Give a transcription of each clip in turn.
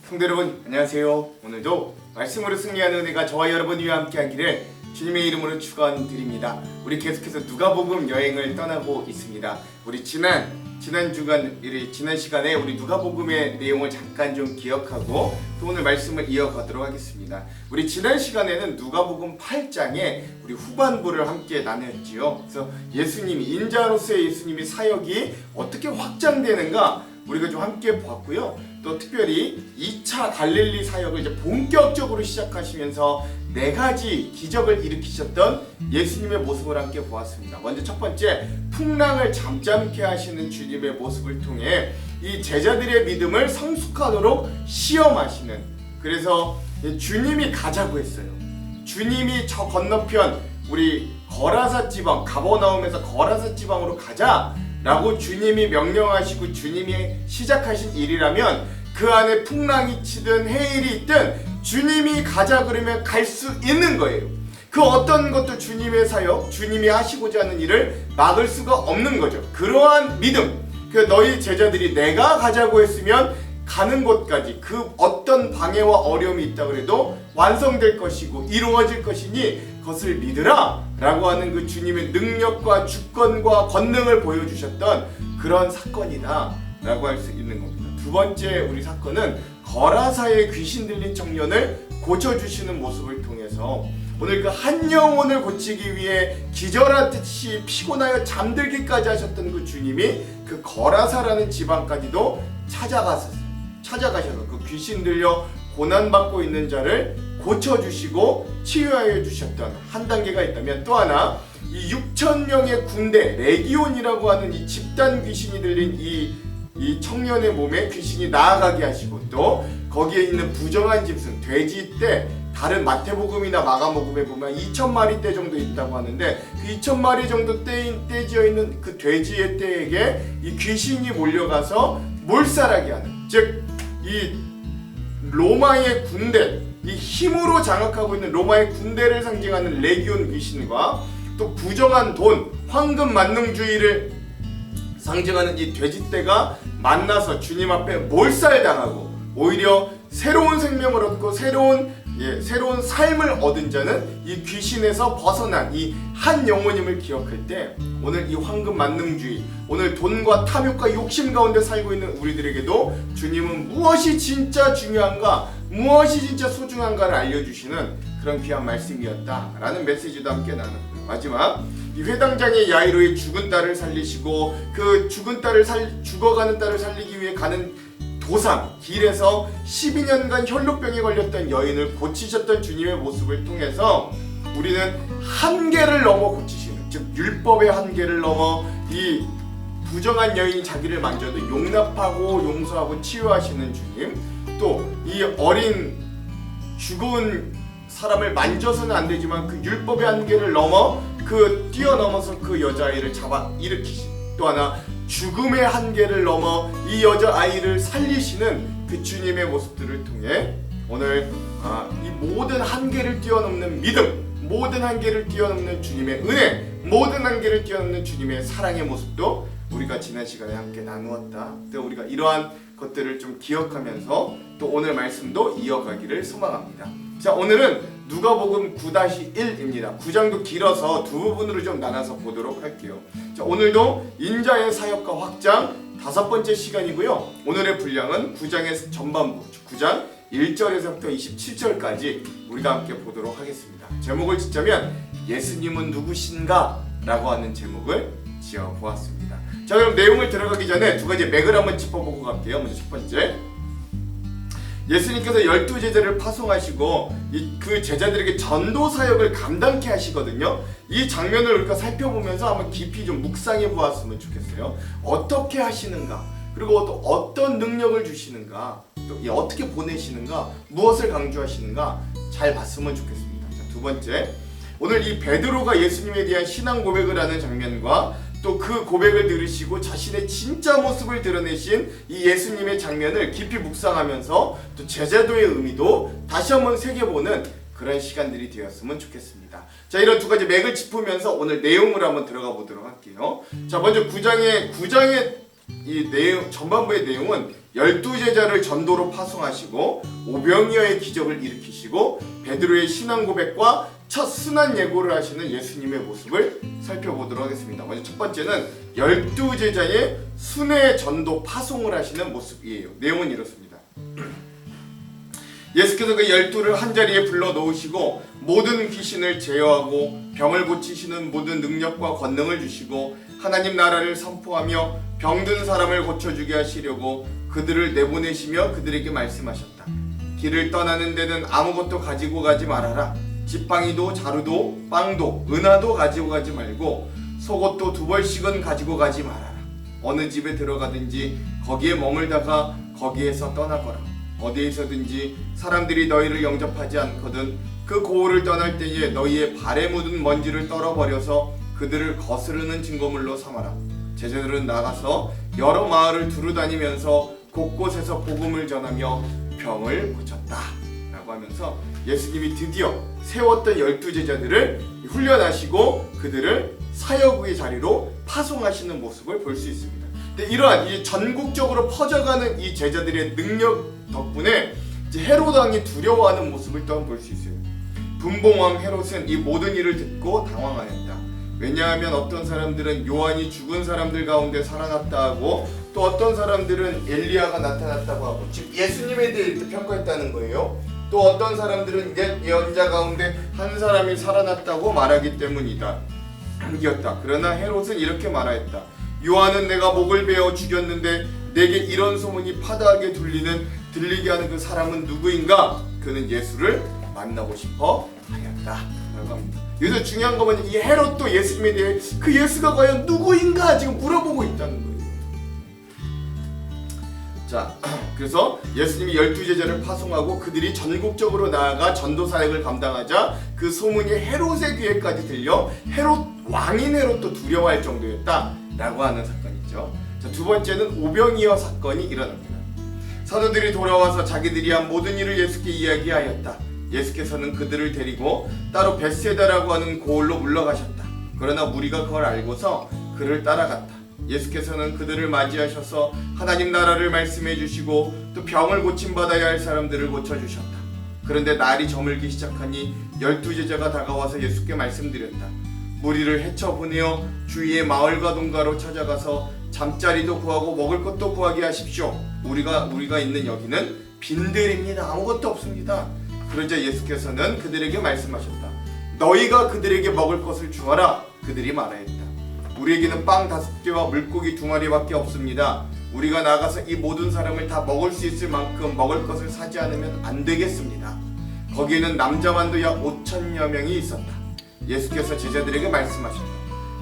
성도 여러분 안녕하세요. 오늘도 말씀으로 승리하는 은혜가 저와 여러분 위와 함께 하기를 주님의 이름으로 축원드립니다. 우리 계속해서 누가복음 여행을 떠나고 있습니다. 우리 지난 시간에 우리 누가복음의 내용을 잠깐 좀 기억하고 또 오늘 말씀을 이어가도록 하겠습니다. 우리 지난 시간에는 누가복음 8장에 우리 후반부를 함께 나눴지요. 그래서 인자로서의 예수님의 사역이 어떻게 확장되는가 우리가 좀 함께 봤고요. 또 특별히 2차 갈릴리 사역을 이제 본격적으로 시작하시면서 4가지 기적을 일으키셨던 예수님의 모습을 함께 보았습니다. 먼저 첫 번째, 풍랑을 잠잠케 하시는 주님의 모습을 통해 이 제자들의 믿음을 성숙하도록 시험하시는, 그래서 주님이 가자고 했어요. 주님이 저 건너편 우리 거라사 지방, 가버나움에서 거라사 지방으로 가자 라고 주님이 명령하시고 주님이 시작하신 일이라면 그 안에 풍랑이 치든 해일이 있든 주님이 가자 그러면 갈 수 있는 거예요. 그 어떤 것도 주님의 사역, 주님이 하시고자 하는 일을 막을 수가 없는 거죠. 그러한 믿음, 그 너희 제자들이 내가 가자고 했으면 가는 곳까지 그 어떤 방해와 어려움이 있다 그래도 완성될 것이고 이루어질 것이니 그것을 믿으라 라고 하는 그 주님의 능력과 주권과 권능을 보여주셨던 그런 사건이다 라고 할 수 있는 겁니다. 두 번째 우리 사건은 거라사의 귀신 들린 청년을 고쳐주시는 모습을 통해서 오늘 그 한 영혼을 고치기 위해 기절하듯이 피곤하여 잠들기까지 하셨던 그 주님이 그 거라사라는 지방까지도 찾아가셔서 그 귀신 들려 고난받고 있는 자를 고쳐주시고 치유하여 주셨던 한 단계가 있다면, 또 하나 이 6,000명의 군대 레기온이라고 하는 이 집단 귀신이 들린 이 청년의 몸에 귀신이 나아가게 하시고, 또 거기에 있는 부정한 짐승 돼지떼, 다른 마태복음이나 마가복음에 보면 2,000마리 떼 정도 있다고 하는데 그 2,000마리 정도 떼지어 있는 그 돼지의 떼에게 이 귀신이 몰려가서 몰살하게 하는, 즉 이 로마의 군대, 이 힘으로 장악하고 있는 로마의 군대를 상징하는 레기온 귀신과 또 부정한 돈, 황금 만능주의를 상징하는 이 돼지떼가 만나서 주님 앞에 몰살당하고 오히려 새로운 생명을 얻고 새로운 삶을 얻은 자는 이 귀신에서 벗어난 이 한 영혼임을 기억할 때, 오늘 이 황금 만능주의, 오늘 돈과 탐욕과 욕심 가운데 살고 있는 우리들에게도 주님은 무엇이 진짜 중요한가, 무엇이 진짜 소중한가를 알려주시는 그런 귀한 말씀이었다라는 메시지도 함께 나눴고요. 마지막, 이 회당장의 야이로의 죽은 딸을 살리시고 그 죽어가는 딸을 살리기 위해 가는 도상 길에서 12년간 혈루병에 걸렸던 여인을 고치셨던 주님의 모습을 통해서 우리는 한계를 넘어 고치시는, 즉 율법의 한계를 넘어 이 부정한 여인이 자기를 만져도 용납하고 용서하고 치유하시는 주님, 또 이 어린 죽은 사람을 만져서는 안 되지만 그 율법의 한계를 넘어 뛰어넘어서 그 여자아이를 잡아 일으키신, 또 하나 죽음의 한계를 넘어 이 여자아이를 살리시는 그 주님의 모습들을 통해 오늘 이 모든 한계를 뛰어넘는 믿음, 모든 한계를 뛰어넘는 주님의 은혜, 모든 한계를 뛰어넘는 주님의 사랑의 모습도 우리가 지난 시간에 함께 나누었다. 또 우리가 이러한 것들을 좀 기억하면서 또 오늘 말씀도 이어가기를 소망합니다. 자, 오늘은 누가복음 9-1입니다. 9장도 길어서 두 부분으로 좀 나눠서 보도록 할게요. 자, 오늘도 인자의 사역과 확장 5번째 시간이고요. 오늘의 분량은 9장의 전반부, 9장 1절에서부터 27절까지 우리가 함께 보도록 하겠습니다. 제목을 짓자면 예수님은 누구신가? 라고 하는 제목을 지어보았습니다. 자, 그럼 내용을 들어가기 전에 2가지 맥을 한번 짚어보고 갈게요. 먼저 첫 번째, 예수님께서 12제자를 파송하시고 그 제자들에게 전도 사역을 감당케 하시거든요. 이 장면을 우리가 살펴보면서 한번 깊이 좀 묵상해 보았으면 좋겠어요. 어떻게 하시는가, 그리고 또 어떤 능력을 주시는가, 또 어떻게 보내시는가, 무엇을 강조하시는가 잘 봤으면 좋겠습니다. 자, 두 번째, 오늘 이 베드로가 예수님에 대한 신앙 고백을 하는 장면과 또 그 고백을 들으시고 자신의 진짜 모습을 드러내신 이 예수님의 장면을 깊이 묵상하면서 또 제자도의 의미도 다시 한번 새겨보는 그런 시간들이 되었으면 좋겠습니다. 자, 이런 2가지 맥을 짚으면서 오늘 내용을 한번 들어가 보도록 할게요. 자, 먼저 9장의 이 내용 전반부의 내용은 12제자를 전도로 파송하시고 오병이어의 기적을 일으키시고 베드로의 신앙 고백과 첫 순환 예고를 하시는 예수님의 모습을 살펴보도록 하겠습니다. 먼저 첫 번째는 12제자의 순회 전도 파송을 하시는 모습이에요. 내용은 이렇습니다. 예수께서 그 12를 한자리에 불러 놓으시고 모든 귀신을 제어하고 병을 고치시는 모든 능력과 권능을 주시고 하나님 나라를 선포하며 병든 사람을 고쳐주게 하시려고 그들을 내보내시며 그들에게 말씀하셨다. 길을 떠나는 데는 아무것도 가지고 가지 말아라. 지팡이도 자루도 빵도 은하도 가지고 가지 말고 속옷도 2벌씩은 가지고 가지 말아라. 어느 집에 들어가든지 거기에 머물다가 거기에서 떠나거라. 어디에서든지 사람들이 너희를 영접하지 않거든 그 고을을 떠날 때에 너희의 발에 묻은 먼지를 떨어버려서 그들을 거스르는 증거물로 삼아라. 제자들은 나가서 여러 마을을 두루다니면서 곳곳에서 복음을 전하며 병을 고쳤다 라고 하면서 예수님이 드디어 세웠던 12제자들을 훈련하시고 그들을 사역의 자리로 파송하시는 모습을 볼 수 있습니다. 근데 이러한 이 전국적으로 퍼져가는 이 제자들의 능력 덕분에 이제 헤롯 왕이 두려워하는 모습을 또한 볼 수 있어요. 분봉왕 헤롯은 이 모든 일을 듣고 당황하였다. 왜냐하면 어떤 사람들은 요한이 죽은 사람들 가운데 살아났다 하고 또 어떤 사람들은 엘리야가 나타났다고 하고 즉 예수님에 대해 이렇게 평가했다는 거예요. 또 어떤 사람들은 옛 예언자 가운데 한 사람이 살아났다고 말하기 때문이다. 이었다. 그러나 헤롯은 이렇게 말하였다. 요한은 내가 목을 베어 죽였는데 내게 이런 소문이 파다하게 들리게 하는 그 사람은 누구인가? 그는 예수를 만나고 싶어 하였다 라고 합니다. 여기서 중요한 건 이 헤롯도 예수님에 대해 그 예수가 과연 누구인가 지금 물어보고 있다는 거예요. 자, 그래서 예수님이 12제자를 파송하고 그들이 전국적으로 나아가 전도 사역을 감당하자 그 소문이 헤롯의 귀에까지 들려 왕인 헤롯도 두려워할 정도였다 라고 하는 사건이죠. 자, 두 번째는 오병이어 사건이 일어납니다. 사도들이 돌아와서 자기들이 한 모든 일을 예수께 이야기하였다. 예수께서는 그들을 데리고 따로 벳세다라고 하는 고을로 물러가셨다. 그러나 무리가 그걸 알고서 그를 따라갔다. 예수께서는 그들을 맞이하셔서 하나님 나라를 말씀해 주시고 또 병을 고침받아야 할 사람들을 고쳐주셨다. 그런데 날이 저물기 시작하니 12제자가 다가와서 예수께 말씀드렸다. 무리를 헤쳐보내어 주위의 마을과 동가로 찾아가서 잠자리도 구하고 먹을 것도 구하게 하십시오. 우리가 있는 여기는 빈들입니다. 아무것도 없습니다. 그러자 예수께서는 그들에게 말씀하셨다. 너희가 그들에게 먹을 것을 주어라. 그들이 말하였다. 우리에게는 빵 5개와 물고기 2마리밖에 없습니다. 우리가 나가서 이 모든 사람을 다 먹을 수 있을 만큼 먹을 것을 사지 않으면 안 되겠습니다. 거기에는 남자만도 약 5천여 명이 있었다. 예수께서 제자들에게 말씀하셨다.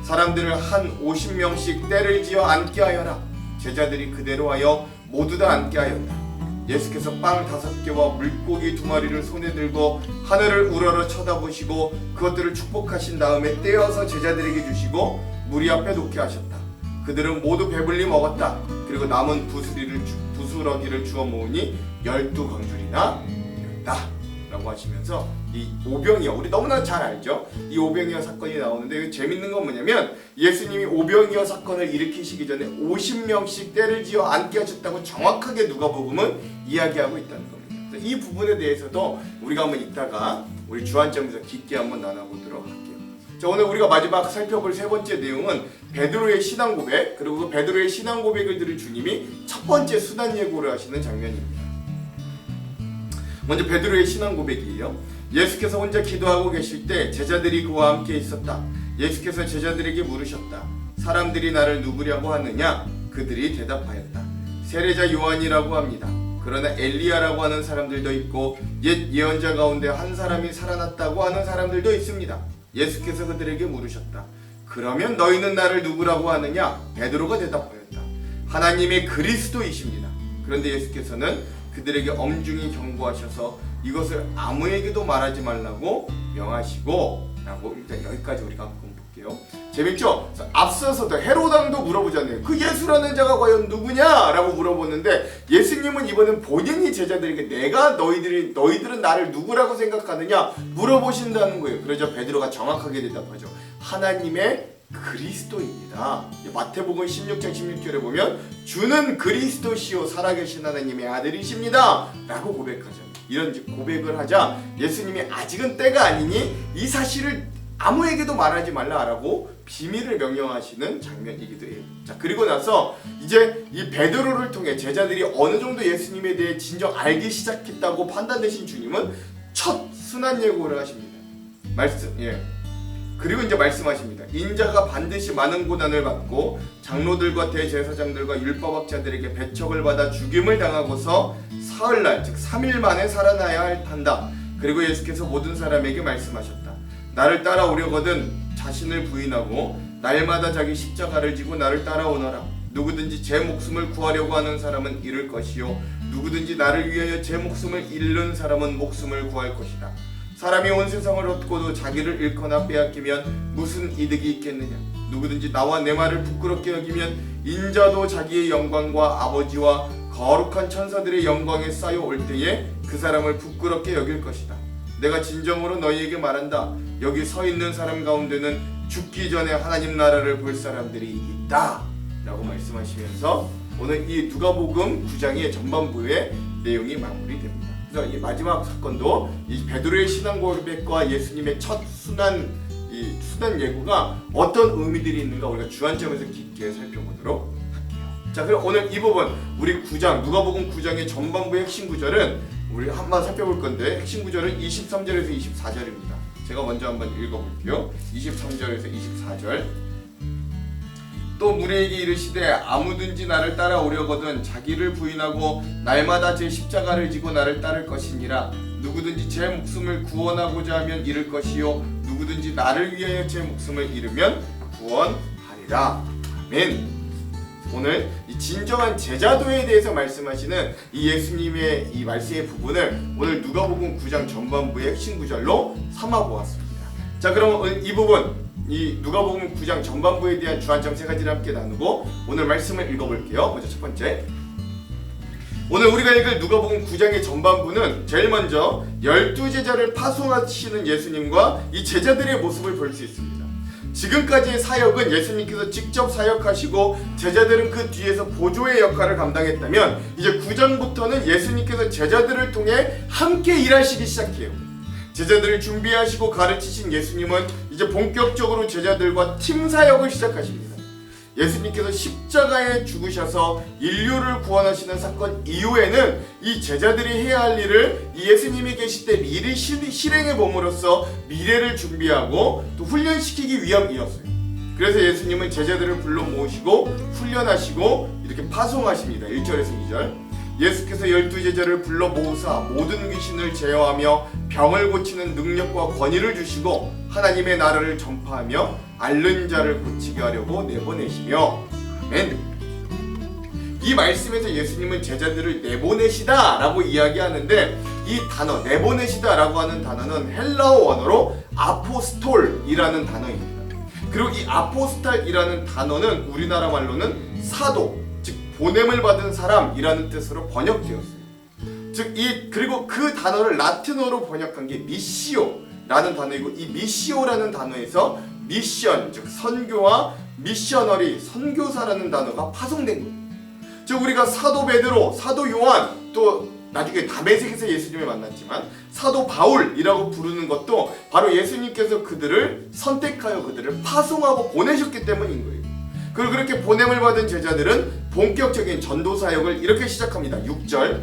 사람들을 한 50명씩 때를 지어 앉게 하여라. 제자들이 그대로 하여 모두 다 앉게 하였다. 예수께서 빵 5개와 물고기 2마리를 손에 들고 하늘을 우러러 쳐다보시고 그것들을 축복하신 다음에 떼어서 제자들에게 주시고 무리 앞에 놓게 하셨다. 그들은 모두 배불리 먹었다. 그리고 남은 부스러기를 주워 모으니 12광줄이나 되었다 라고 하시면서 이 오병이어, 우리 너무나 잘 알죠? 이 오병이어 사건이 나오는데 재밌는 건 뭐냐면 예수님이 오병이어 사건을 일으키시기 전에 50명씩 때를 지어 앉게 하셨다고 정확하게 누가복음은 이야기하고 있다는 겁니다. 이 부분에 대해서도 우리가 한번 이따가 우리 주안점에서 깊게 한번 나눠보도록 할게요. 자, 오늘 우리가 마지막 살펴볼 세 번째 내용은 베드로의 신앙 고백, 그리고 그 베드로의 신앙 고백을 들은 주님이 첫 번째 순환 예고를 하시는 장면입니다. 먼저 베드로의 신앙 고백이에요. 예수께서 혼자 기도하고 계실 때 제자들이 그와 함께 있었다. 예수께서 제자들에게 물으셨다. 사람들이 나를 누구냐고 하느냐? 그들이 대답하였다. 세례자 요한이라고 합니다. 그러나 엘리야라고 하는 사람들도 있고 옛 예언자 가운데 한 사람이 살아났다고 하는 사람들도 있습니다. 예수께서 그들에게 물으셨다. 그러면 너희는 나를 누구라고 하느냐? 베드로가 대답하였다. 하나님의 그리스도이십니다. 그런데 예수께서는 그들에게 엄중히 경고하셔서 이것을 아무에게도 말하지 말라고 명하시고 라고 일단 여기까지 우리가 한번 볼게요. 재밌죠? 앞서서도 헤롯 왕도 물어보잖아요. 그 예수라는 자가 과연 누구냐? 라고 물어보는데 예수님은 이번엔 본인이 제자들에게 내가 너희들은 나를 누구라고 생각하느냐? 물어보신다는 거예요. 그러자 베드로가 정확하게 대답하죠. 하나님의 그리스도입니다. 마태복음 16장 16절에 보면 주는 그리스도시요 살아계신 하나님의 아들이십니다 라고 고백하잖아요. 이런 고백을 하자 예수님이 아직은 때가 아니니 이 사실을 아무에게도 말하지 말라라고 비밀을 명령하시는 장면이기도 해요. 자, 그리고 나서 이제 이 베드로를 통해 제자들이 어느 정도 예수님에 대해 진정 알기 시작했다고 판단되신 주님은 첫 순환 예고를 하십니다. 그리고 이제 말씀하십니다. 인자가 반드시 많은 고난을 받고 장로들과 대제사장들과 율법학자들에게 배척을 받아 죽임을 당하고서 사흘날 즉 3일 만에 살아나야 한다. 그리고 예수께서 모든 사람에게 말씀하셨다. 나를 따라오려거든 자신을 부인하고 날마다 자기 십자가를 지고 나를 따라오너라. 누구든지 제 목숨을 구하려고 하는 사람은 잃을 것이요 누구든지 나를 위하여 제 목숨을 잃는 사람은 목숨을 구할 것이다. 사람이 온 세상을 얻고도 자기를 잃거나 빼앗기면 무슨 이득이 있겠느냐. 누구든지 나와 내 말을 부끄럽게 여기면 인자도 자기의 영광과 아버지와 거룩한 천사들의 영광에 쌓여 올 때에 그 사람을 부끄럽게 여길 것이다. 내가 진정으로 너희에게 말한다. 여기 서 있는 사람 가운데는 죽기 전에 하나님 나라를 볼 사람들이 있다 라고 말씀하시면서 오늘 이 누가복음 9장의 전반부의 내용이 마무리됩니다. 그래서 이 마지막 사건도 이 베드로의 신앙 고백과 예수님의 첫 순환 예고가 어떤 의미들이 있는가 우리가 주안점에서 깊게 살펴보도록 할게요. 자, 그럼 오늘 이 부분 우리 9장 누가복음 9장의 전반부의 핵심 구절은 우리 한번 살펴볼 건데 핵심 구절은 23절에서 24절입니다. 제가 먼저 한번 읽어볼게요. 23절에서 24절. 또 무리에게 이르시되 아무든지 나를 따라오려거든 자기를 부인하고 날마다 제 십자가를 지고 나를 따를 것이니라. 누구든지 제 목숨을 구원하고자 하면 잃을 것이요 누구든지 나를 위하여 제 목숨을 잃으면 구원하리라. 아멘. 오늘 이 진정한 제자도에 대해서 말씀하시는 이 예수님의 이 말씀의 부분을 오늘 누가복음 9장 전반부의 핵심 구절로 삼아 보았습니다. 자, 그럼 오늘 이 부분 이 누가복음 9장 전반부에 대한 주안점 세 가지를 함께 나누고 오늘 말씀을 읽어볼게요. 먼저 첫 번째, 오늘 우리가 읽을 누가복음 9장의 전반부는 제일 먼저 12제자를 파송하시는 예수님과 이 제자들의 모습을 볼 수 있습니다. 지금까지의 사역은 예수님께서 직접 사역하시고 제자들은 그 뒤에서 보조의 역할을 감당했다면 이제 9장부터는 예수님께서 제자들을 통해 함께 일하시기 시작해요. 제자들을 준비하시고 가르치신 예수님은 이제 본격적으로 제자들과 팀 사역을 시작하십니다. 예수님께서 십자가에 죽으셔서 인류를 구원하시는 사건 이후에는 이 제자들이 해야 할 일을 예수님이 계실 때 미리 실행해 봄으로써 미래를 준비하고 또 훈련시키기 위함이었어요. 그래서 예수님은 제자들을 불러 모으시고 훈련하시고 이렇게 파송하십니다. 1절에서 2절. 예수께서 12제자를 불러 모으사 모든 귀신을 제어하며 병을 고치는 능력과 권위를 주시고 하나님의 나라를 전파하며 앓는 자를 고치게 하려고 내보내시며. 아멘. 이 말씀에서 예수님은 제자들을 내보내시다 라고 이야기하는데 이 단어 내보내시다 라고 하는 단어는 헬라어 원어로 아포스톨이라는 단어입니다. 그리고 이 아포스톨이라는 단어는 우리나라 말로는 사도, 즉 보냄을 받은 사람이라는 뜻으로 번역되었어요. 그리고 그 단어를 라틴어로 번역한 게 미시오라는 단어이고 이 미시오라는 단어에서 미션, 즉 선교와 미셔너리, 선교사라는 단어가 파송된 거예요. 즉 우리가 사도 베드로, 사도 요한, 또 나중에 다메섹에서 예수님을 만났지만 사도 바울이라고 부르는 것도 바로 예수님께서 그들을 선택하여 그들을 파송하고 보내셨기 때문인 거예요. 그리고 그렇게 보냄을 받은 제자들은 본격적인 전도 사역을 이렇게 시작합니다. 6절.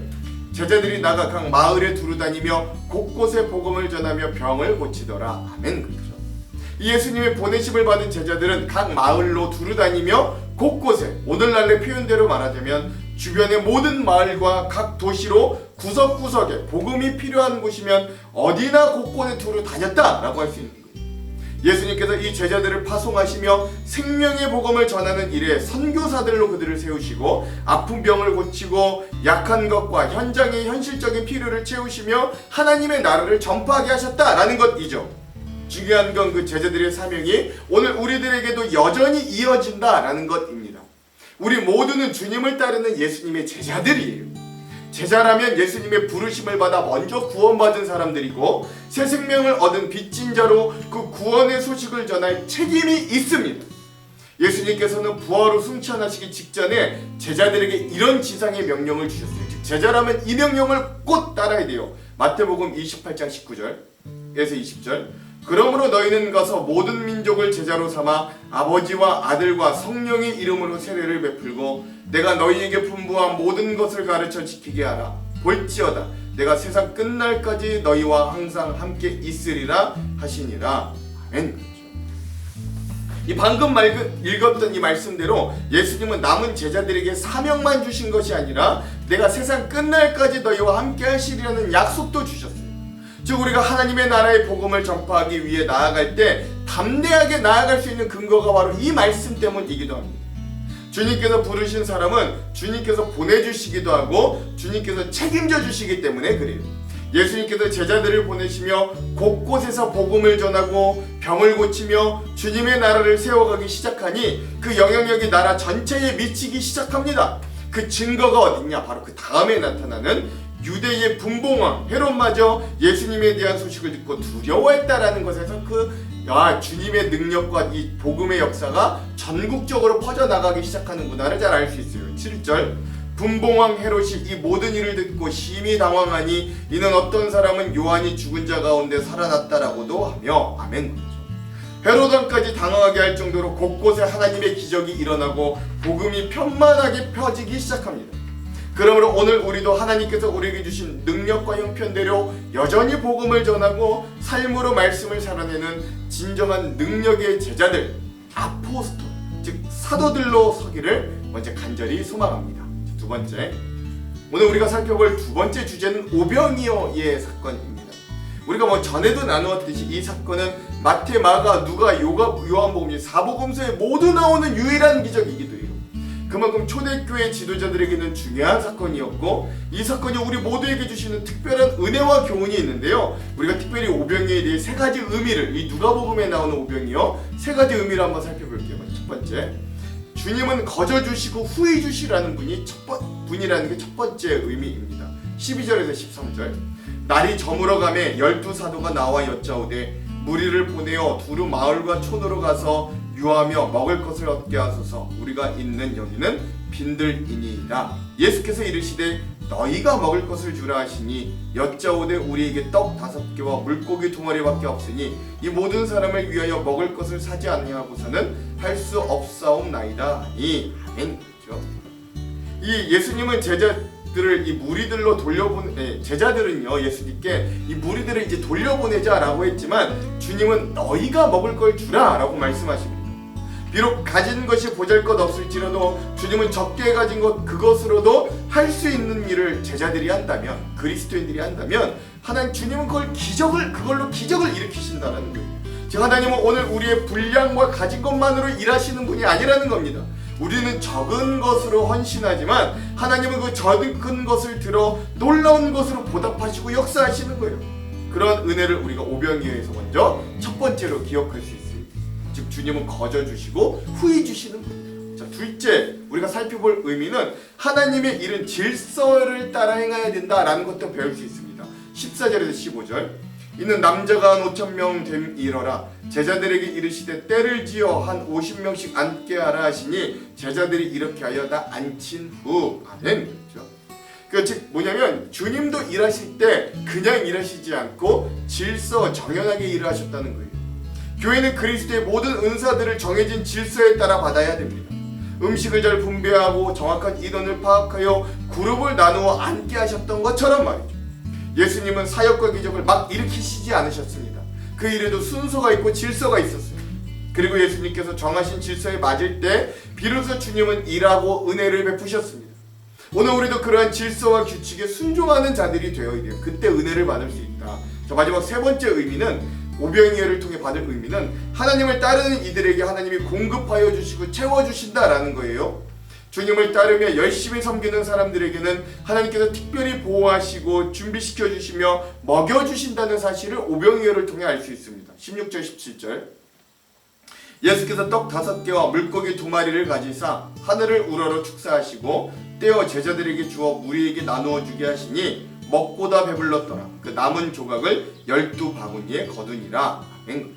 제자들이 나가 각 마을에 두루다니며 곳곳에 복음을 전하며 병을 고치더라. 아멘. 그렇죠. 예수님의 보내심을 받은 제자들은 각 마을로 두루다니며 곳곳에, 오늘날의 표현대로 말하자면 주변의 모든 마을과 각 도시로 구석구석에 복음이 필요한 곳이면 어디나 곳곳에 두루다녔다라고 할 수 있는 거예요. 예수님께서 이 제자들을 파송하시며 생명의 복음을 전하는 일에 선교사들로 그들을 세우시고 아픈 병을 고치고 약한 것과 현장의 현실적인 필요를 채우시며 하나님의 나라를 전파하게 하셨다라는 것이죠. 중요한 건 그 제자들의 사명이 오늘 우리들에게도 여전히 이어진다라는 것입니다. 우리 모두는 주님을 따르는 예수님의 제자들이에요. 제자라면 예수님의 부르심을 받아 먼저 구원받은 사람들이고 새 생명을 얻은 빚진 자로 그 구원의 소식을 전할 책임이 있습니다. 예수님께서는 부활로 승천하시기 직전에 제자들에게 이런 지상의 명령을 주셨어요. 즉 제자라면 이 명령을 꼭 따라야 돼요. 마태복음 28장 19절에서 20절. 그러므로 너희는 가서 모든 민족을 제자로 삼아 아버지와 아들과 성령의 이름으로 세례를 베풀고 내가 너희에게 분부한 모든 것을 가르쳐 지키게 하라. 볼지어다 내가 세상 끝날까지 너희와 항상 함께 있으리라 하시니라. 아멘. 이 방금 읽었던 이 말씀대로 예수님은 남은 제자들에게 사명만 주신 것이 아니라 내가 세상 끝날까지 너희와 함께 하시리라는 약속도 주셨어요. 즉 우리가 하나님의 나라의 복음을 전파하기 위해 나아갈 때 담대하게 나아갈 수 있는 근거가 바로 이 말씀 때문이기도 합니다. 주님께서 부르신 사람은 주님께서 보내주시기도 하고 주님께서 책임져 주시기 때문에 그래요. 예수님께서 제자들을 보내시며 곳곳에서 복음을 전하고 병을 고치며 주님의 나라를 세워가기 시작하니 그 영향력이 나라 전체에 미치기 시작합니다. 그 증거가 어딨냐? 바로 그 다음에 나타나는 유대의 분봉왕 헤롯마저 예수님에 대한 소식을 듣고 두려워했다라는 것에서 주님의 능력과 이 복음의 역사가 전국적으로 퍼져나가기 시작하는구나를 잘 알 수 있어요. 7절 분봉왕 헤롯이 이 모든 일을 듣고 심히 당황하니 이는 어떤 사람은 요한이 죽은 자 가운데 살아났다라고도 하며 아멘. 헤롯 왕까지 당황하게 할 정도로 곳곳에 하나님의 기적이 일어나고 복음이 편만하게 펴지기 시작합니다. 그러므로 오늘 우리도 하나님께서 우리에게 주신 능력과 형편대로 여전히 복음을 전하고 삶으로 말씀을 살아내는 진정한 능력의 제자들, 아포스톨, 즉 사도들로 서기를 먼저 간절히 소망합니다. 두 번째, 오늘 우리가 살펴볼 두 번째 주제는 오병이어의 사건입니다. 우리가 전에도 나누었듯이 이 사건은 마태, 마가, 누가, 요한복음, 사복음서에 모두 나오는 유일한 기적이기도 해요. 그만큼 초대교회 지도자들에게는 중요한 사건이었고 이 사건이 우리 모두에게 주시는 특별한 은혜와 교훈이 있는데요. 우리가 특별히 오병이어에 대해 세 가지 의미를, 이 누가복음에 나오는 오병이어 세 가지 의미를 한번 살펴볼게요. 첫 번째, 주님은 거저 주시고 후히 주시라는 분이라는 게 첫 번째 의미입니다. 12절에서 13절. 날이 저물어가매 12사도가 나와 여짜오되 무리를 보내어 두루 마을과 촌으로 가서 유하며 먹을 것을 얻게 하소서. 우리가 있는 여기는 빈들이니이다. 예수께서 이르시되 너희가 먹을 것을 주라 하시니 여짜오되 우리에게 떡 5개와 물고기 2마리밖에 없으니 이 모든 사람을 위하여 먹을 것을 사지 아니하고서는 할 수 없사옵나이다 하니 아멘. 그렇죠? 이 예수님은 제자들을 이 무리들로 제자들은요 예수님께 이 무리들을 이제 돌려보내자라고 했지만 주님은 너희가 먹을 걸 주라라고 말씀하십니다. 비록 가진 것이 보잘것없을지라도 주님은 적게 가진 것 그것으로도 할 수 있는 일을 제자들이 한다면, 그리스도인들이 한다면 주님은 그걸로 기적을 일으키신다는 거예요. 즉 하나님은 오늘 우리의 분량과 가진 것만으로 일하시는 분이 아니라는 겁니다. 우리는 적은 것으로 헌신하지만 하나님은 그 적은 것을 들어 놀라운 것으로 보답하시고 역사하시는 거예요. 그런 은혜를 우리가 오병이어에서 먼저 첫 번째로 기억할 수 있어요. 즉 주님은 거저 주시고 후히 주시는 분입니다. 자, 둘째 우리가 살펴볼 의미는 하나님의 일은 질서를 따라 행해야 된다라는 것도 배울 수 있습니다. 14절에서 15절. 이는 남자가 한 5,000명 됨이러라. 제자들에게 이르시되 때를 지어 한 50명씩 앉게 하라 하시니 제자들이 이렇게 하여 다 앉힌 후 아멘. 그렇죠? 즉 뭐냐면 주님도 일하실 때 그냥 일하시지 않고 질서 정연하게 일을 하셨다는 거예요. 교회는 그리스도의 모든 은사들을 정해진 질서에 따라 받아야 됩니다. 음식을 잘 분배하고 정확한 인원을 파악하여 그룹을 나누어 앉게 하셨던 것처럼 말이죠. 예수님은 사역과 기적을 막 일으키시지 않으셨습니다. 그 일에도 순서가 있고 질서가 있었어요. 그리고 예수님께서 정하신 질서에 맞을 때 비로소 주님은 일하고 은혜를 베푸셨습니다. 오늘 우리도 그러한 질서와 규칙에 순종하는 자들이 되어야 돼요. 그때 은혜를 받을 수 있다. 자, 마지막 세 번째 의미는 오병이어를 통해 받을 의미는 하나님을 따르는 이들에게 하나님이 공급하여 주시고 채워주신다라는 거예요. 주님을 따르며 열심히 섬기는 사람들에게는 하나님께서 특별히 보호하시고 준비시켜 주시며 먹여주신다는 사실을 오병이어를 통해 알 수 있습니다. 16절 17절. 예수께서 떡 5개와 물고기 2마리를 가지사 하늘을 우러러 축사하시고 떼어 제자들에게 주어 무리에게 나누어 주게 하시니 먹고 다 배불렀더라. 그 남은 조각을 12바구니에 거두니라. 아멘.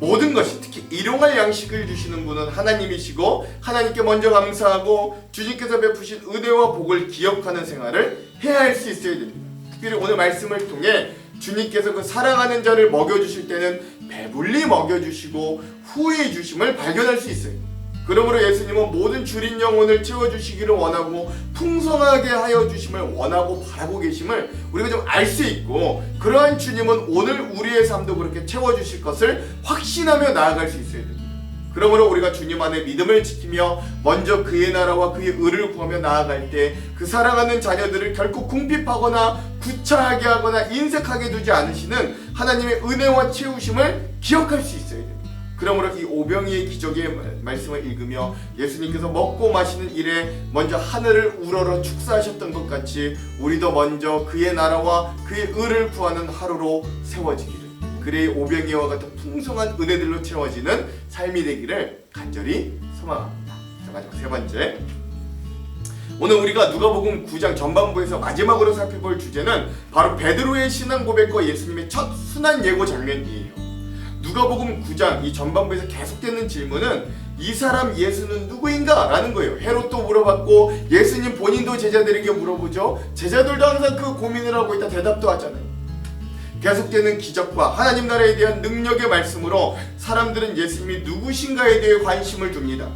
모든 것이 특히 일용할 양식을 주시는 분은 하나님이시고 하나님께 먼저 감사하고 주님께서 베푸신 은혜와 복을 기억하는 생활을 해야 할 수 있어야 됩니다. 특별히 오늘 말씀을 통해 주님께서 그 사랑하는 자를 먹여주실 때는 배불리 먹여주시고 후히 주심을 발견할 수 있어요. 그러므로 예수님은 모든 줄인 영혼을 채워주시기를 원하고 풍성하게 하여 주심을 원하고 바라고 계심을 우리가 좀 알 수 있고, 그러한 주님은 오늘 우리의 삶도 그렇게 채워주실 것을 확신하며 나아갈 수 있어야 됩니다. 그러므로 우리가 주님 안에 믿음을 지키며 먼저 그의 나라와 그의 의를 구하며 나아갈 때 그 사랑하는 자녀들을 결코 궁핍하거나 구차하게 하거나 인색하게 두지 않으시는 하나님의 은혜와 채우심을 기억할 수 있어야 됩니다. 그러므로 이 오병이의 기적의 말씀을 읽으며 예수님께서 먹고 마시는 일에 먼저 하늘을 우러러 축사하셨던 것 같이 우리도 먼저 그의 나라와 그의 의를 구하는 하루로 세워지기를, 그의 오병이와 같은 풍성한 은혜들로 채워지는 삶이 되기를 간절히 소망합니다. 자, 마지막 세 번째, 오늘 우리가 누가복음 9장 전반부에서 마지막으로 살펴볼 주제는 바로 베드로의 신앙 고백과 예수님의 첫 순환 예고 장면이에요. 누가복음 9장 이 전반부에서 계속되는 질문은 이 사람 예수는 누구인가? 라는 거예요. 헤롯도 물어봤고 예수님 본인도 제자들에게 물어보죠. 제자들도 항상 그 고민을 하고 있다 대답도 하잖아요. 계속되는 기적과 하나님 나라에 대한 능력의 말씀으로 사람들은 예수님이 누구신가에 대해 관심을 둡니다.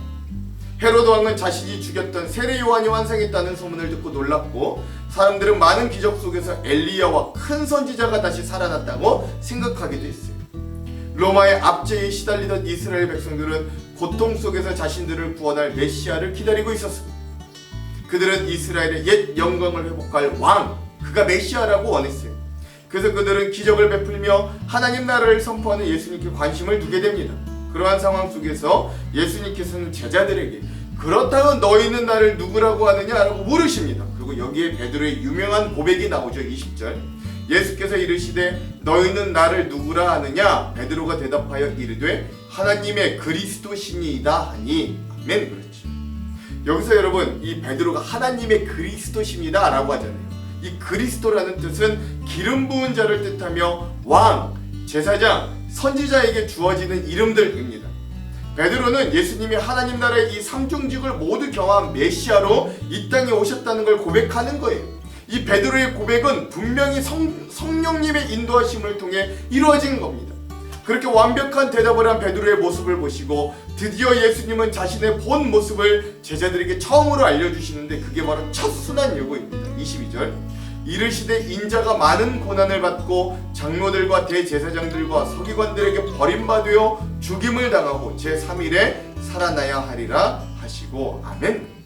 헤로드 왕은 자신이 죽였던 세례 요한이 환생했다는 소문을 듣고 놀랐고, 사람들은 많은 기적 속에서 엘리야와 큰 선지자가 다시 살아났다고 생각하기도 했어요. 로마의 압제에 시달리던 이스라엘 백성들은 고통 속에서 자신들을 구원할 메시아를 기다리고 있었습니다. 그들은 이스라엘의 옛 영광을 회복할 왕, 그가 메시아라고 원했어요. 그래서 그들은 기적을 베풀며 하나님 나라를 선포하는 예수님께 관심을 두게 됩니다. 그러한 상황 속에서 예수님께서는 제자들에게 그렇다면 너희는 나를 누구라고 하느냐라고 물으십니다. 그리고 여기에 베드로의 유명한 고백이 나오죠. 20절 예수께서 이르시되 너희는 나를 누구라 하느냐? 베드로가 대답하여 이르되 하나님의 그리스도시니이다 하니 아멘. 그렇죠. 여기서 여러분 이 베드로가 하나님의 그리스도십니다 라고 하잖아요. 이 그리스도라는 뜻은 기름 부은 자를 뜻하며 왕, 제사장, 선지자에게 주어지는 이름들입니다. 베드로는 예수님이 하나님 나라의 이 삼중직을 모두 경험한 메시아로 이 땅에 오셨다는 걸 고백하는 거예요. 이 베드로의 고백은 분명히 성령님의 인도하심을 통해 이루어진 겁니다. 그렇게 완벽한 대답을 한 베드로의 모습을 보시고 드디어 예수님은 자신의 본 모습을 제자들에게 처음으로 알려주시는데 그게 바로 첫 순환 예고입니다. 22절 이르시되 인자가 많은 고난을 받고 장로들과 대제사장들과 서기관들에게 버림받으여 죽임을 당하고 제3일에 살아나야 하리라 하시고 아멘.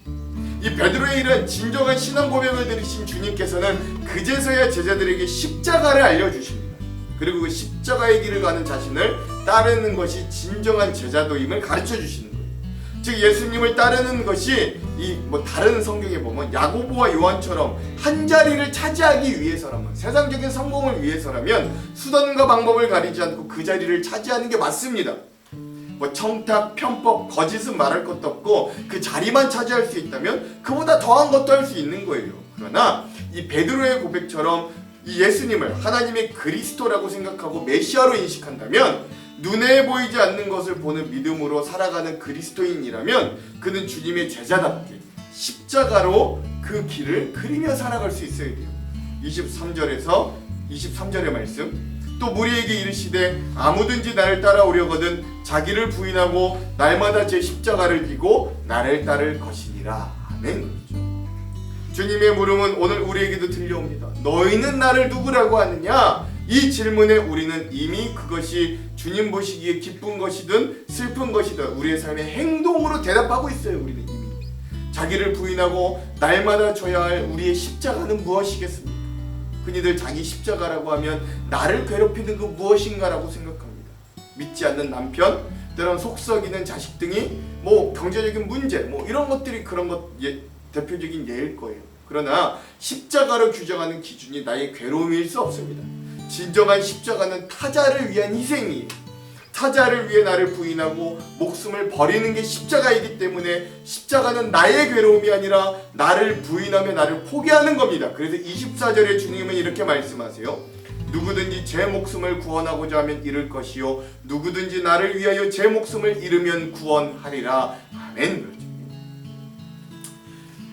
이 베드로의 이런 진정한 신앙 고백을 들으신 주님께서는 그제서야 제자들에게 십자가를 알려주십니다. 그리고 그 십자가의 길을 가는 자신을 따르는 것이 진정한 제자도임을 가르쳐 주시는 거예요. 즉 예수님을 따르는 것이 다른 성경에 보면 야고보와 요한처럼 한 자리를 차지하기 위해서라면, 세상적인 성공을 위해서라면 수단과 방법을 가리지 않고 그 자리를 차지하는 게 맞습니다. 청탁, 편법, 거짓은 말할 것도 없고 그 자리만 차지할 수 있다면 그보다 더한 것도 할 수 있는 거예요. 그러나 이 베드로의 고백처럼 이 예수님을 하나님의 그리스도라고 생각하고 메시아로 인식한다면, 눈에 보이지 않는 것을 보는 믿음으로 살아가는 그리스도인이라면 그는 주님의 제자답게 십자가로 그 길을 그리며 살아갈 수 있어야 돼요. 23절에서 23절의 말씀, 또 무리에게 이르시되 아무든지 나를 따라오려거든 자기를 부인하고 날마다 제 십자가를 지고 나를 따를 것이니라. 아멘. 주님의 물음은 오늘 우리에게도 들려옵니다. 너희는 나를 누구라고 하느냐? 이 질문에 우리는 이미 그것이 주님 보시기에 기쁜 것이든 슬픈 것이든 우리의 삶의 행동으로 대답하고 있어요. 우리는 이미 자기를 부인하고 날마다 져야 할 우리의 십자가는 무엇이겠습니까? 흔히들 자기 십자가라고 하면 나를 괴롭히는 그 무엇인가라고 생각합니다. 믿지 않는 남편, 때론 속썩이는 자식 등이 경제적인 문제 이런 것들이 그런 것 대표적인 예일 거예요. 그러나 십자가로 규정하는 기준이 나의 괴로움일 수 없습니다. 진정한 십자가는 타자를 위한 희생이에요. 타자를 위해 나를 부인하고 목숨을 버리는 게 십자가이기 때문에 십자가는 나의 괴로움이 아니라 나를 부인하며 나를 포기하는 겁니다. 그래서 24절에 주님은 이렇게 말씀하세요. 누구든지 제 목숨을 구원하고자 하면 잃을 것이요 누구든지 나를 위하여 제 목숨을 잃으면 구원하리라. 아멘.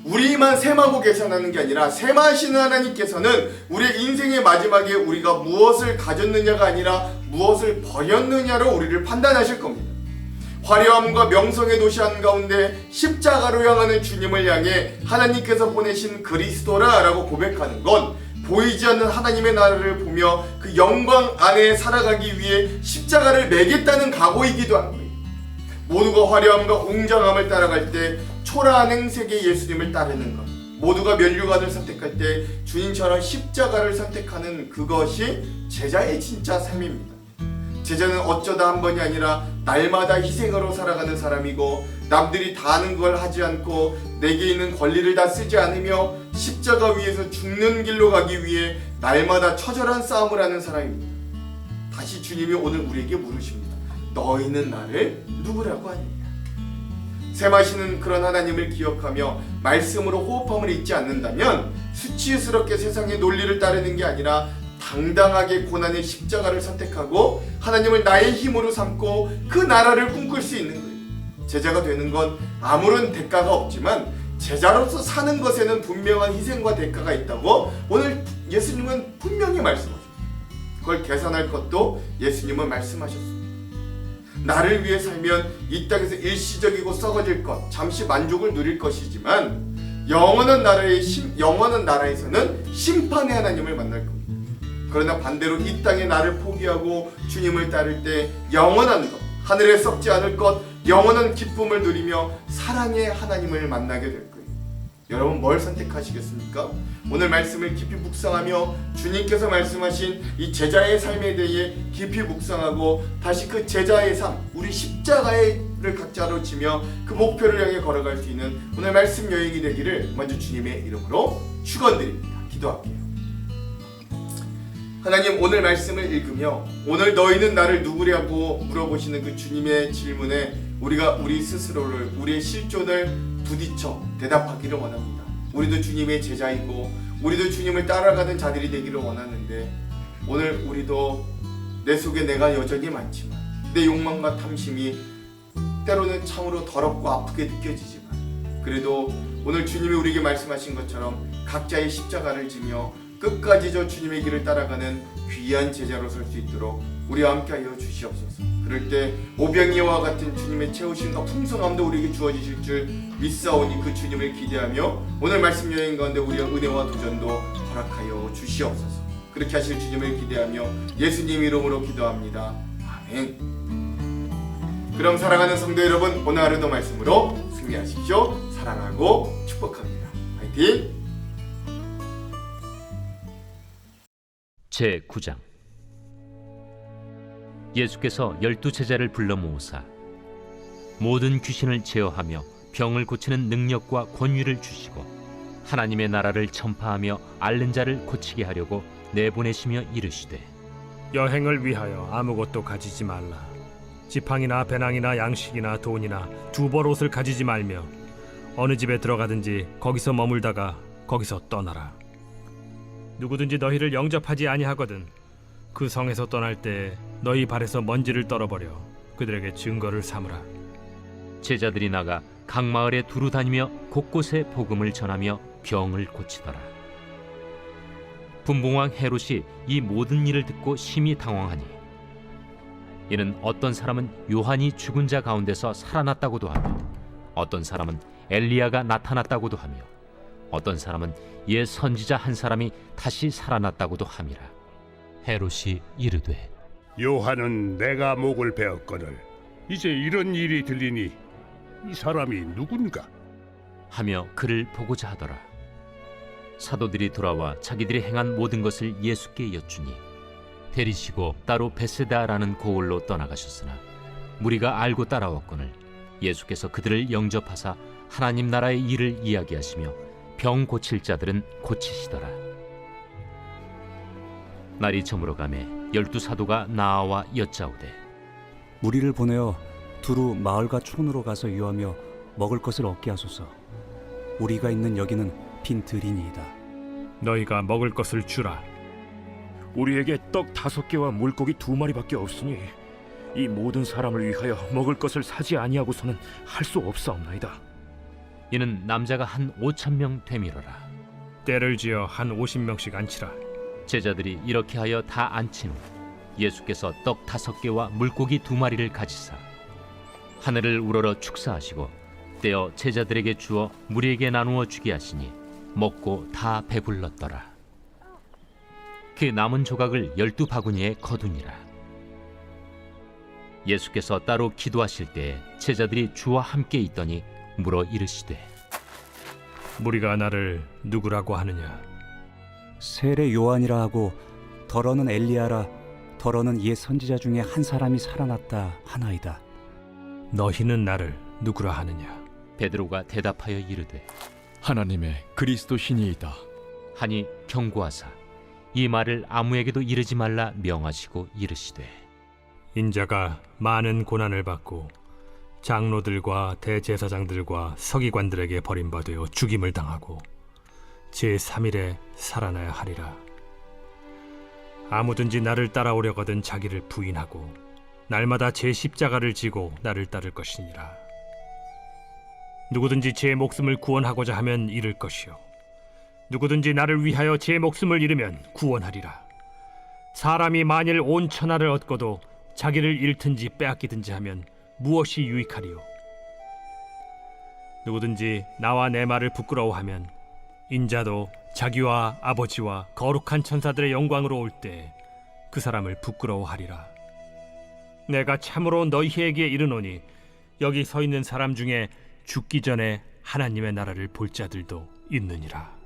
우리만 셈하고 계산하는 게 아니라 셈하시는 하나님께서는 우리의 인생의 마지막에 우리가 무엇을 가졌느냐가 아니라 무엇을 버렸느냐로 우리를 판단하실 겁니다. 화려함과 명성의 도시 한가운데 십자가로 향하는 주님을 향해 하나님께서 보내신 그리스도라 라고 고백하는 건 보이지 않는 하나님의 나라를 보며 그 영광 안에 살아가기 위해 십자가를 매겠다는 각오이기도 한 거예요. 모두가 화려함과 웅장함을 따라갈 때 초라한 행색의 예수님을 따르는 것, 모두가 면류관을 선택할 때 주님처럼 십자가를 선택하는 그것이 제자의 진짜 삶입니다. 제자는 어쩌다 한 번이 아니라 날마다 희생으로 살아가는 사람이고 남들이 다 하는 걸 하지 않고 내게 있는 권리를 다 쓰지 않으며 십자가 위에서 죽는 길로 가기 위해 날마다 처절한 싸움을 하는 사람입니다. 다시 주님이 오늘 우리에게 물으십니다. 너희는 나를 누구라고 하느냐? 셈하시는 그런 하나님을 기억하며 말씀으로 호흡함을 잊지 않는다면 수치스럽게 세상의 논리를 따르는 게 아니라 당당하게 고난의 십자가를 선택하고 하나님을 나의 힘으로 삼고 그 나라를 꿈꿀 수 있는 거예요. 제자가 되는 건 아무런 대가가 없지만 제자로서 사는 것에는 분명한 희생과 대가가 있다고 오늘 예수님은 분명히 말씀하셨어요. 그걸 계산할 것도 예수님은 말씀하셨습니다. 나를 위해 살면 이 땅에서 일시적이고 썩어질 것, 잠시 만족을 누릴 것이지만 영원한 나라에서는 심판의 하나님을 만날 겁니다. 그러나 반대로 이 땅에 나를 포기하고 주님을 따를 때 영원한 것, 하늘에 썩지 않을 것, 영원한 기쁨을 누리며 사랑의 하나님을 만나게 될 거예요. 여러분 뭘 선택하시겠습니까? 오늘 말씀을 깊이 묵상하며 주님께서 말씀하신 이 제자의 삶에 대해 깊이 묵상하고 다시 그 제자의 삶, 우리 십자가를 각자로 지며 그 목표를 향해 걸어갈 수 있는 오늘 말씀 여행이 되기를 먼저 주님의 이름으로 축원드립니다. 기도할게요. 하나님, 오늘 말씀을 읽으며 오늘 너희는 나를 누구냐고 물어보시는 그 주님의 질문에 우리가 우리 스스로를, 우리의 실존을 부딪혀 대답하기를 원합니다. 우리도 주님의 제자이고 우리도 주님을 따라가는 자들이 되기를 원하는데 오늘 우리도 내 속에 내가 여전히 많지만 내 욕망과 탐심이 때로는 참으로 더럽고 아프게 느껴지지만 그래도 오늘 주님이 우리에게 말씀하신 것처럼 각자의 십자가를 지며 끝까지 저 주님의 길을 따라가는 귀한 제자로 설 수 있도록 우리와 함께하여 주시옵소서. 그럴 때 오병이와 같은 주님의 채우심과 풍성함도 우리에게 주어지실 줄 믿사오니 그 주님을 기대하며 오늘 말씀 여행 가운데 우리의 은혜와 도전도 허락하여 주시옵소서. 그렇게 하실 주님을 기대하며 예수님 이름으로 기도합니다. 아멘. 그럼 사랑하는 성도 여러분, 오늘 하루도 말씀으로 승리하십시오. 사랑하고 축복합니다. 화이팅! 제9장 예수께서 12제자를 불러 모으사 모든 귀신을 제어하며 병을 고치는 능력과 권위를 주시고 하나님의 나라를 전파하며 앓는 자를 고치게 하려고 내보내시며 이르시되 여행을 위하여 아무것도 가지지 말라. 지팡이나 배낭이나 양식이나 돈이나 두 벌 옷을 가지지 말며 어느 집에 들어가든지 거기서 머물다가 거기서 떠나라. 누구든지 너희를 영접하지 아니하거든 그 성에서 떠날 때 너희 발에서 먼지를 떨어버려 그들에게 증거를 삼으라. 제자들이 나가 각 마을에 두루 다니며 곳곳에 복음을 전하며 병을 고치더라. 분봉왕 헤롯이 이 모든 일을 듣고 심히 당황하니 이는 어떤 사람은 요한이 죽은 자 가운데서 살아났다고도 하며 어떤 사람은 엘리야가 나타났다고도 하며 어떤 사람은 옛 선지자 한 사람이 다시 살아났다고도 함이라. 헤롯이 이르되 요한은 내가 목을 베었거늘 이제 이런 일이 들리니 이 사람이 누군가 하며 그를 보고자 하더라. 사도들이 돌아와 자기들이 행한 모든 것을 예수께 여쭈니 데리시고 따로 베세다라는 고을로 떠나가셨으나 무리가 알고 따라왔거늘 예수께서 그들을 영접하사 하나님 나라의 일을 이야기하시며 병 고칠 자들은 고치시더라. 날이 저물어 가매 12사도가 나아와 여짜오되 우리를 보내어 두루 마을과 촌으로 가서 유하며 먹을 것을 얻게 하소서. 우리가 있는 여기는 빈 들이니이다. 너희가 먹을 것을 주라. 우리에게 떡 5개와 물고기 2마리밖에 없으니 이 모든 사람을 위하여 먹을 것을 사지 아니하고서는 할 수 없사옵나이다. 이는 남자가 한 5,000명 되밀어라. 때를 지어 한 50명씩 앉히라. 제자들이 이렇게 하여 다 앉힌 후 예수께서 떡 5개와 물고기 2마리를 가지사 하늘을 우러러 축사하시고 떼어 제자들에게 주어 무리에게 나누어 주게 하시니 먹고 다 배불렀더라. 그 남은 조각을 12바구니에 거두니라. 예수께서 따로 기도하실 때에 제자들이 주와 함께 있더니 물어 이르시되 무리가 나를 누구라고 하느냐? 세례 요한이라 하고 더러는 엘리야라 더러는 옛 선지자 중에 한 사람이 살아났다 하나이다. 너희는 나를 누구라 하느냐? 베드로가 대답하여 이르되 하나님의 그리스도 신이이다. 하니 경고하사 이 말을 아무에게도 이르지 말라 명하시고 이르시되 인자가 많은 고난을 받고 장로들과 대제사장들과 서기관들에게 버림받아 죽임을 당하고 제3일에 살아나야 하리라. 아무든지 나를 따라오려거든 자기를 부인하고 날마다 제 십자가를 지고 나를 따를 것이니라. 누구든지 제 목숨을 구원하고자 하면 잃을 것이요 누구든지 나를 위하여 제 목숨을 잃으면 구원하리라. 사람이 만일 온 천하를 얻고도 자기를 잃든지 빼앗기든지 하면 무엇이 유익하리요? 누구든지 나와 내 말을 부끄러워하면 인자도 자기와 아버지와 거룩한 천사들의 영광으로 올 때 그 사람을 부끄러워하리라. 내가 참으로 너희에게 이르노니 여기 서 있는 사람 중에 죽기 전에 하나님의 나라를 볼 자들도 있느니라.